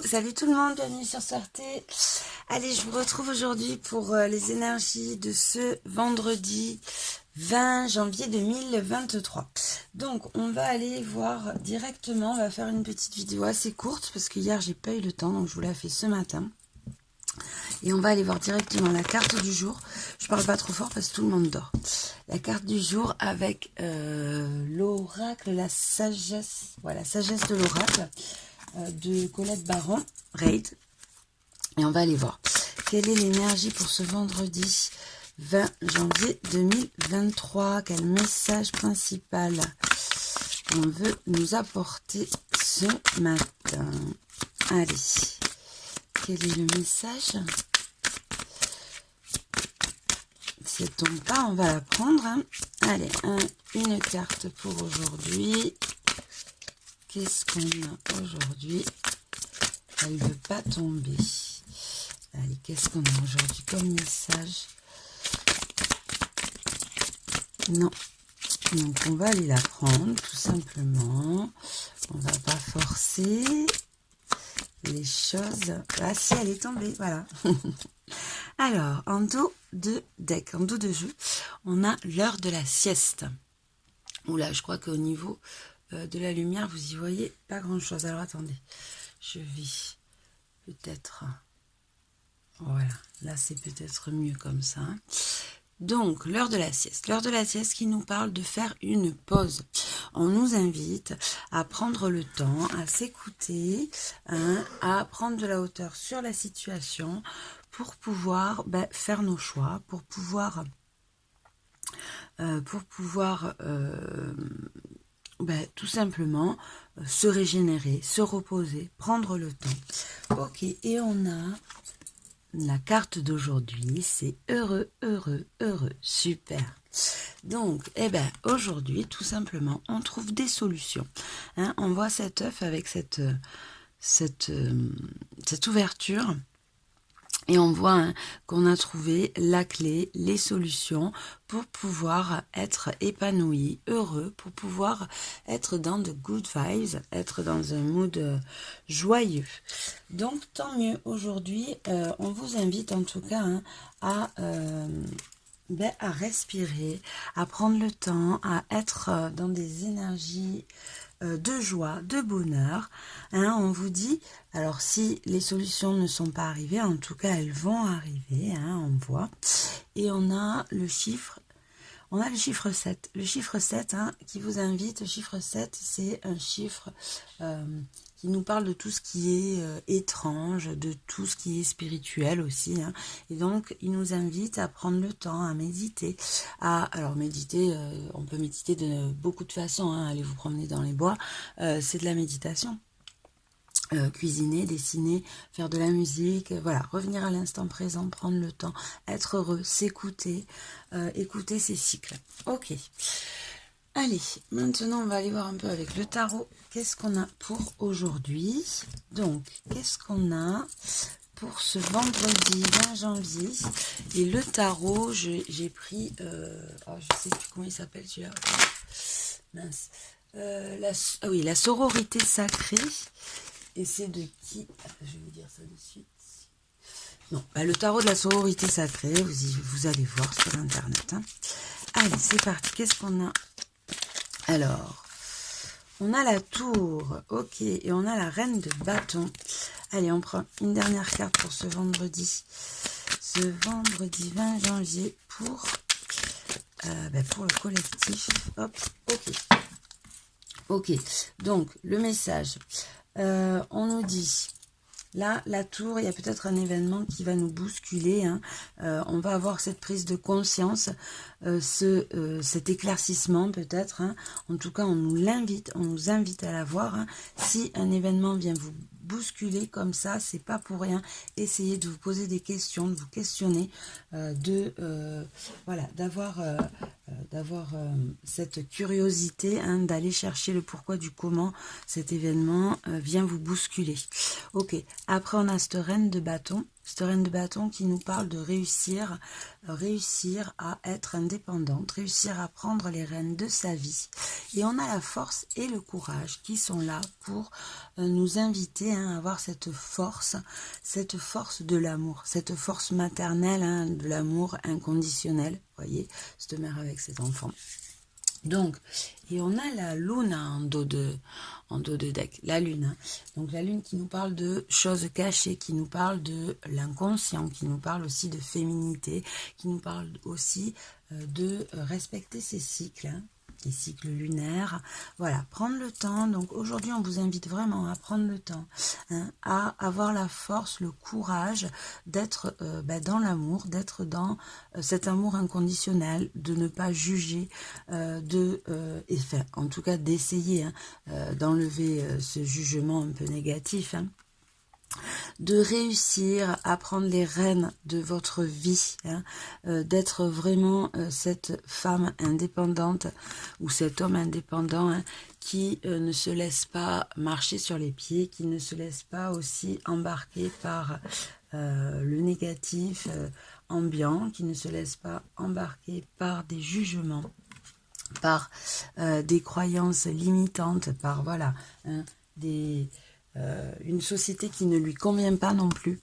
salut tout le monde, bienvenue sur Sortez. Allez, je vous retrouve aujourd'hui pour les énergies de ce vendredi 20 janvier 2023. Donc, on va aller voir directement, on va faire une petite vidéo assez courte parce que hier, j'ai pas eu le temps, donc je vous l'ai fait ce matin. Et on va aller voir directement la carte du jour. Je parle pas trop fort parce que tout le monde dort. La carte du jour avec l'oracle, la sagesse, voilà, sagesse de l'oracle de Colette Baron, Raid. Et on va aller voir quelle est l'énergie pour ce vendredi 20 janvier 2023. Quel message principal on veut nous apporter ce matin. Allez, quel est le message? Si elle tombe pas, on va la prendre. Hein. Allez, une carte pour aujourd'hui. Qu'est-ce qu'on a aujourd'hui? Elle ne veut pas tomber. Allez, qu'est-ce qu'on a aujourd'hui comme message? Non. Donc, on va aller la prendre, tout simplement. On va pas forcer les choses. Ah, si, elle est tombée, voilà. Alors, en dos de deck, en dos de jeu, on a l'heure de la sieste. Oula, je crois qu'au niveau de la lumière, vous y voyez pas grand-chose. Alors, attendez, je vais peut-être... Voilà, là, c'est peut-être mieux comme ça. Donc, l'heure de la sieste. L'heure de la sieste qui nous parle de faire une pause. On nous invite à prendre le temps, à s'écouter, hein, à prendre de la hauteur sur la situation pour pouvoir faire nos choix, pour pouvoir tout simplement se régénérer, se reposer, prendre le temps. Ok, et on a la carte d'aujourd'hui, c'est heureux, heureux, heureux, super. Donc, aujourd'hui, tout simplement, on trouve des solutions. Hein, on voit cet œuf avec cette ouverture. Et on voit qu'on a trouvé la clé, les solutions pour pouvoir être épanoui, heureux, pour pouvoir être dans de good vibes, être dans un mood joyeux. Donc, tant mieux. Aujourd'hui, on vous invite en tout cas à respirer, à prendre le temps, à être dans des énergies de joie, de bonheur. Hein, on vous dit, alors si les solutions ne sont pas arrivées, en tout cas elles vont arriver, hein, on voit. Et on a le chiffre 7. Le chiffre 7 qui vous invite, le chiffre 7, c'est un chiffre qui nous parle de tout ce qui est étrange, de tout ce qui est spirituel aussi. Hein. Et donc, il nous invite à prendre le temps, à méditer. Alors, méditer, on peut méditer de beaucoup de façons. Hein. Aller vous promener dans les bois, c'est de la méditation. Cuisiner, dessiner, faire de la musique, voilà, revenir à l'instant présent, prendre le temps, être heureux, s'écouter, écouter ses cycles. Ok. Allez, maintenant on va aller voir un peu avec le tarot. Qu'est-ce qu'on a pour aujourd'hui? Donc, qu'est-ce qu'on a pour ce vendredi 20 janvier? Et le tarot, j'ai pris... je sais plus comment il s'appelle celui-là. Mince. La sororité sacrée. Et c'est de qui? Je vais vous dire ça de suite. Non, le tarot de la sororité sacrée, vous allez voir sur internet. Hein. Allez, c'est parti. Qu'est-ce qu'on a? Alors, on a la tour, ok, et on a la reine de bâton. Allez, on prend une dernière carte pour ce vendredi. Ce vendredi 20 janvier pour le collectif. Hop, ok. Ok, donc le message. On nous dit, là, la tour, il y a peut-être un événement qui va nous bousculer. Hein. On va avoir cette prise de conscience, cet éclaircissement peut-être. Hein. En tout cas, on nous invite à la voir. Hein. Si un événement vient vous bousculer comme ça, c'est pas pour rien. Essayez de vous poser des questions, de vous questionner, d'avoir cette curiosité, hein, d'aller chercher le pourquoi du comment cet événement vient vous bousculer. Ok, après on a cette reine de bâton. cette reine de bâton qui nous parle de réussir à être indépendante, réussir à prendre les rênes de sa vie. Et on a la force et le courage qui sont là pour nous inviter à avoir cette force de l'amour, cette force maternelle, de l'amour inconditionnel, voyez, cette mère avec cet enfant. Donc, et on a la lune en dos de deck, la lune. Donc la lune qui nous parle de choses cachées, qui nous parle de l'inconscient, qui nous parle aussi de féminité, qui nous parle aussi de respecter ses cycles, les cycles lunaires. Voilà, prendre le temps. Donc aujourd'hui, on vous invite vraiment à prendre le temps, à avoir la force, le courage d'être dans l'amour, d'être dans cet amour inconditionnel, de ne pas juger, en tout cas d'essayer d'enlever ce jugement un peu négatif, de réussir à prendre les rênes de votre vie, d'être vraiment cette femme indépendante ou cet homme indépendant qui ne se laisse pas marcher sur les pieds, qui ne se laisse pas aussi embarquer par le négatif ambiant, qui ne se laisse pas embarquer par des jugements, par des croyances limitantes, par voilà, une société qui ne lui convient pas non plus.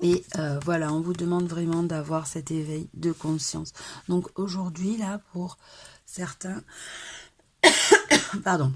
Et voilà, on vous demande vraiment d'avoir cet éveil de conscience. Donc aujourd'hui, là, pour certains, pardon,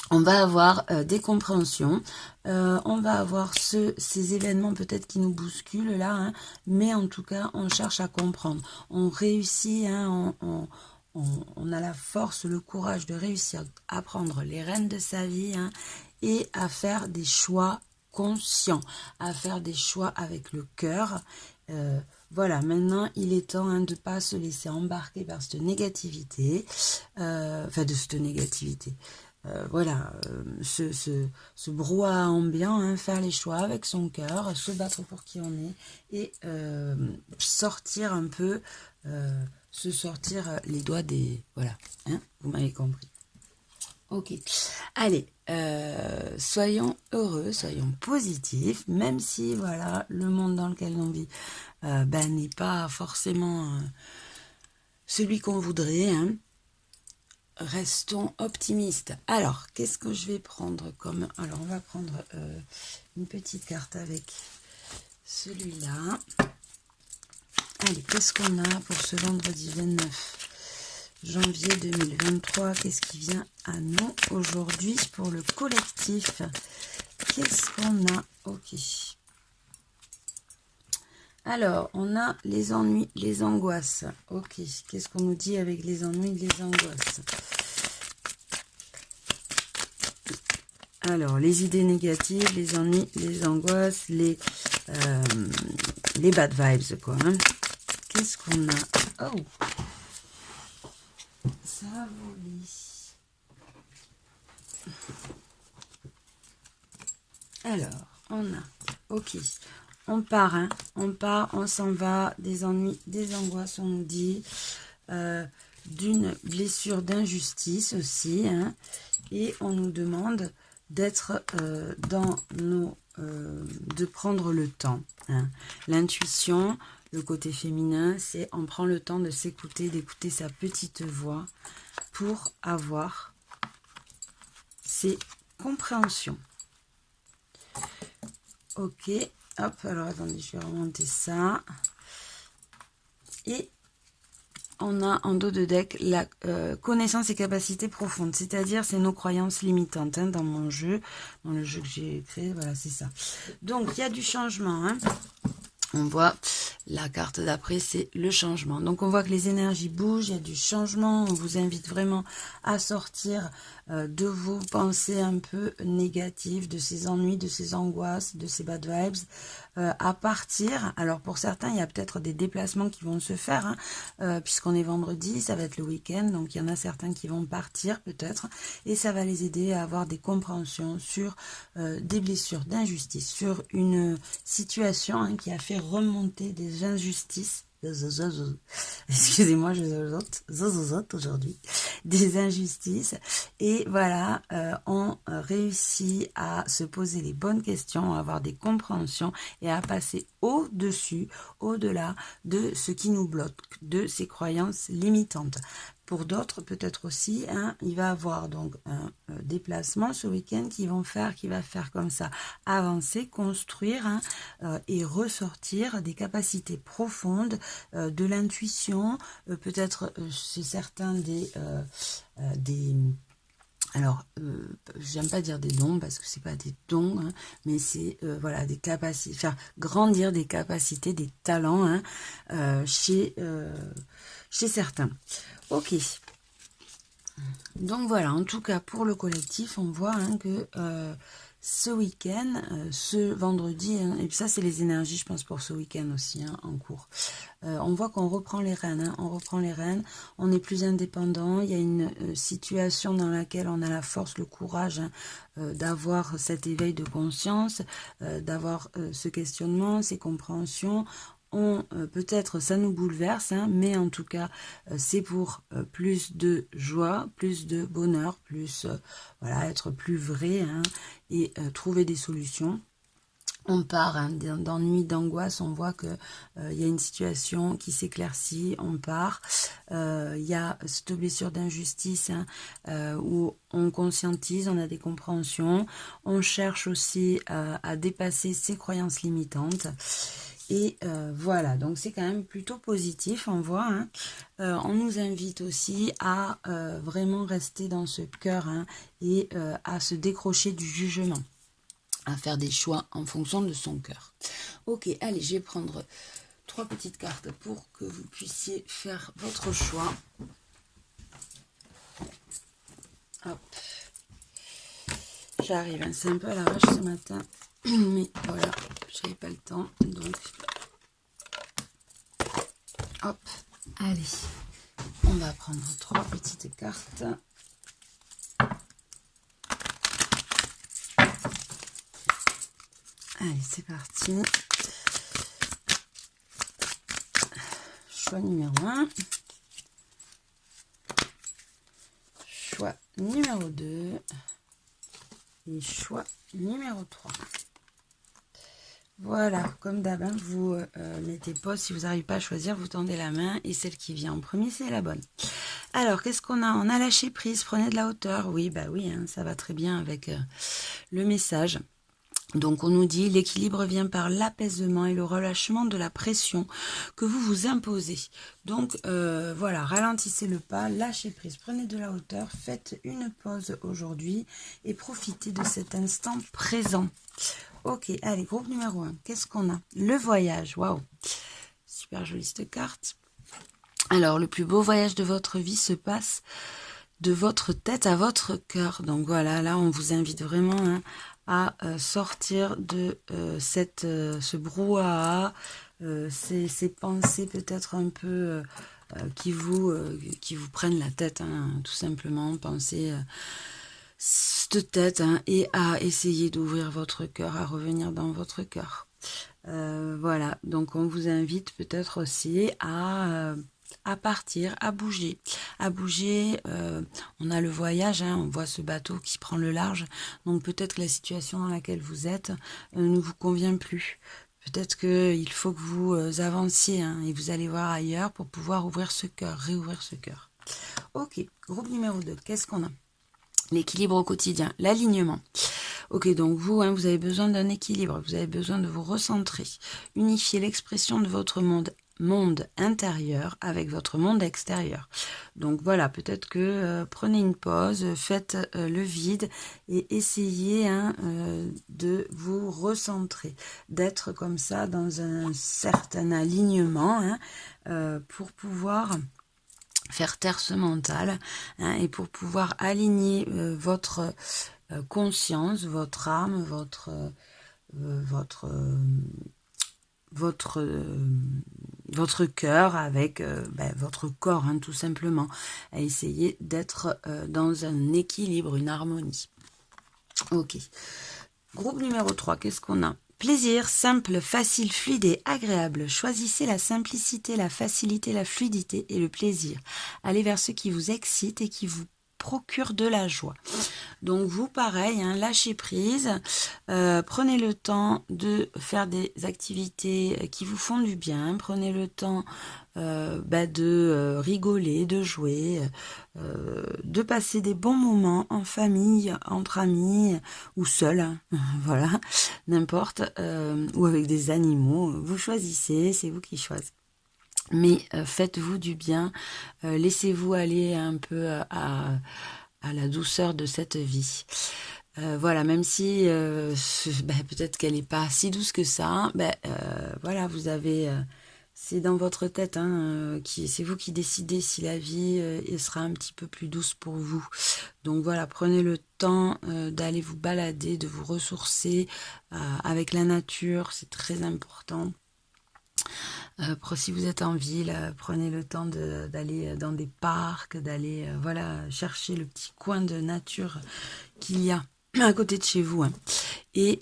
on va avoir des compréhensions, on va avoir ces événements peut-être qui nous bousculent là, mais en tout cas, on cherche à comprendre. On réussit, on a la force, le courage de réussir à prendre les rênes de sa vie et à faire des choix conscients, à faire des choix avec le cœur. Voilà, maintenant il est temps de ne pas se laisser embarquer par cette négativité, voilà, ce brouhaha ambiant, faire les choix avec son cœur, se battre pour qui on est et sortir un peu, se sortir les doigts des... Voilà, vous m'avez compris. Ok, allez, soyons heureux, soyons positifs, même si voilà le monde dans lequel on vit n'est pas forcément celui qu'on voudrait. Restons optimistes. Alors, qu'est-ce que je vais prendre comme... Alors, on va prendre une petite carte avec celui-là. Allez, qu'est-ce qu'on a pour ce vendredi 29 janvier 2023? Qu'est-ce qui vient à nous aujourd'hui pour le collectif? Qu'est-ce qu'on a? Ok. Alors, on a les ennuis, les angoisses. Ok, qu'est-ce qu'on nous dit avec les ennuis, les angoisses? Alors, les idées négatives, les ennuis, les angoisses, les bad vibes, quoi. Qu'est-ce qu'on a? Oh, ça a volé. Alors, on a, ok, on part, on s'en va, des ennuis, des angoisses, on nous dit, d'une blessure d'injustice aussi, et on nous demande d'être dans nos... de prendre le temps. L'intuition, le côté féminin, c'est on prend le temps de s'écouter, d'écouter sa petite voix pour avoir ses compréhensions. Ok, hop, alors attendez, je vais remonter ça. Et on a en dos de deck la connaissance et capacité profonde, c'est-à-dire c'est nos croyances limitantes dans mon jeu, dans le jeu que j'ai créé, voilà, c'est ça. Donc il y a du changement, on voit la carte d'après, c'est le changement. Donc on voit que les énergies bougent, il y a du changement. On vous invite vraiment à sortir de vos pensées un peu négatives, de ces ennuis, de ces angoisses, de ces bad vibes, à partir. Alors pour certains, il y a peut-être des déplacements qui vont se faire, puisqu'on est vendredi, ça va être le week-end, donc il y en a certains qui vont partir peut-être, et ça va les aider à avoir des compréhensions sur des blessures d'injustice, sur une situation qui a fait remonter des injustices excusez-moi, je zozote aujourd'hui, des injustices. Et voilà, on réussit à se poser les bonnes questions, à avoir des compréhensions et à passer au-dessus, au-delà de ce qui nous bloque, de ces croyances limitantes. Pour d'autres, peut-être aussi, hein, il va avoir donc un déplacement ce week-end qui va faire comme ça, avancer, construire hein, et ressortir des capacités profondes, de l'intuition, peut-être chez certains des alors, j'aime pas dire des dons parce que c'est pas des dons, hein, mais c'est voilà des capacités, faire grandir des capacités, des talents hein, chez certains. Ok. Donc voilà, en tout cas pour le collectif, on voit hein, que ce week-end, ce vendredi, hein, et puis ça c'est les énergies je pense pour ce week-end aussi hein, en cours. On voit qu'on reprend les rênes, hein, on est plus indépendant, il y a une situation dans laquelle on a la force, le courage hein, d'avoir cet éveil de conscience, d'avoir ce questionnement, ces compréhensions. Peut-être ça nous bouleverse, hein, mais en tout cas c'est pour plus de joie, plus de bonheur, plus voilà, être plus vrai hein, et trouver des solutions. On part hein, d'ennui, d'angoisse, on voit que y a une situation qui s'éclaircit, on part. Il y a cette blessure d'injustice hein, où on conscientise, on a des compréhensions. On cherche aussi à dépasser ses croyances limitantes. Et voilà, donc c'est quand même plutôt positif, on voit. Hein. On nous invite aussi à vraiment rester dans ce cœur hein, et à se décrocher du jugement, à faire des choix en fonction de son cœur. Ok, allez, je vais prendre 3 petites cartes pour que vous puissiez faire votre choix. Hop. J'arrive, hein, c'est un peu à l'arrache ce matin, mais voilà, j'avais pas le temps, donc hop, allez, on va prendre 3 petites cartes. Allez, c'est parti. Choix numéro 1. Choix numéro 2. Et choix numéro 3. Voilà, comme d'hab, hein, vous mettez pause. Si vous n'arrivez pas à choisir, vous tendez la main. Et celle qui vient en premier, c'est la bonne. Alors, qu'est-ce qu'on a? On a lâché prise, prenez de la hauteur. Oui, bah oui, hein, ça va très bien avec le message. Donc on nous dit l'équilibre vient par l'apaisement et le relâchement de la pression que vous vous imposez. Donc voilà, ralentissez le pas, lâchez prise, prenez de la hauteur, faites une pause aujourd'hui et profitez de cet instant présent. Ok, allez, groupe numéro 1, qu'est-ce qu'on a? Le voyage, waouh, super jolie cette carte. Alors, le plus beau voyage de votre vie se passe de votre tête à votre cœur. Donc voilà, là on vous invite vraiment hein, à sortir de ce brouhaha, ces pensées peut-être un peu qui vous prennent la tête, hein, tout simplement, penser cette tête hein, et à essayer d'ouvrir votre cœur, à revenir dans votre cœur. Voilà, donc on vous invite peut-être aussi à partir, à bouger. On a le voyage, hein, on voit ce bateau qui prend le large, donc peut-être que la situation dans laquelle vous êtes ne vous convient plus. Peut-être qu'il faut que vous avanciez hein, et vous allez voir ailleurs pour pouvoir ouvrir ce cœur, réouvrir ce cœur. Ok, groupe numéro 2, qu'est-ce qu'on a? L'équilibre au quotidien, l'alignement. Ok, donc vous, hein, vous avez besoin d'un équilibre, vous avez besoin de vous recentrer, unifier l'expression de votre monde intérieur avec votre monde extérieur. Donc voilà, peut-être que prenez une pause, faites le vide et essayez hein, de vous recentrer, d'être comme ça dans un certain alignement hein, pour pouvoir faire taire ce mental hein, et pour pouvoir aligner votre conscience, votre âme, votre cœur avec votre corps hein, tout simplement, à essayer d'être dans un équilibre, une harmonie. Ok, groupe numéro 3, qu'est-ce qu'on a? Plaisir, simple, facile, fluide et agréable. Choisissez la simplicité, la facilité, la fluidité et le plaisir. Allez vers ce qui vous excite et qui vous procure de la joie. Donc vous, pareil, hein, lâchez prise, prenez le temps de faire des activités qui vous font du bien, prenez le temps de rigoler, de jouer, de passer des bons moments en famille, entre amis ou seul, hein, voilà, n'importe, ou avec des animaux, vous choisissez, c'est vous qui choisissez. Mais faites-vous du bien, laissez-vous aller un peu à la douceur de cette vie. Voilà, même si peut-être qu'elle n'est pas si douce que ça, voilà, vous avez, c'est dans votre tête, hein, c'est vous qui décidez si la vie elle sera un petit peu plus douce pour vous. Donc voilà, prenez le temps d'aller vous balader, de vous ressourcer avec la nature, c'est très important. Si vous êtes en ville, prenez le temps d'aller dans des parcs, d'aller voilà, chercher le petit coin de nature qu'il y a à côté de chez vous. Hein. Et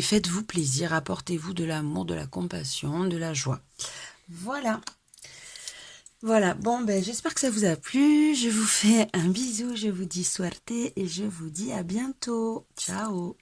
faites-vous plaisir, apportez-vous de l'amour, de la compassion, de la joie. Voilà. Voilà, bon, j'espère que ça vous a plu. Je vous fais un bisou, je vous dis suerte et je vous dis à bientôt. Ciao.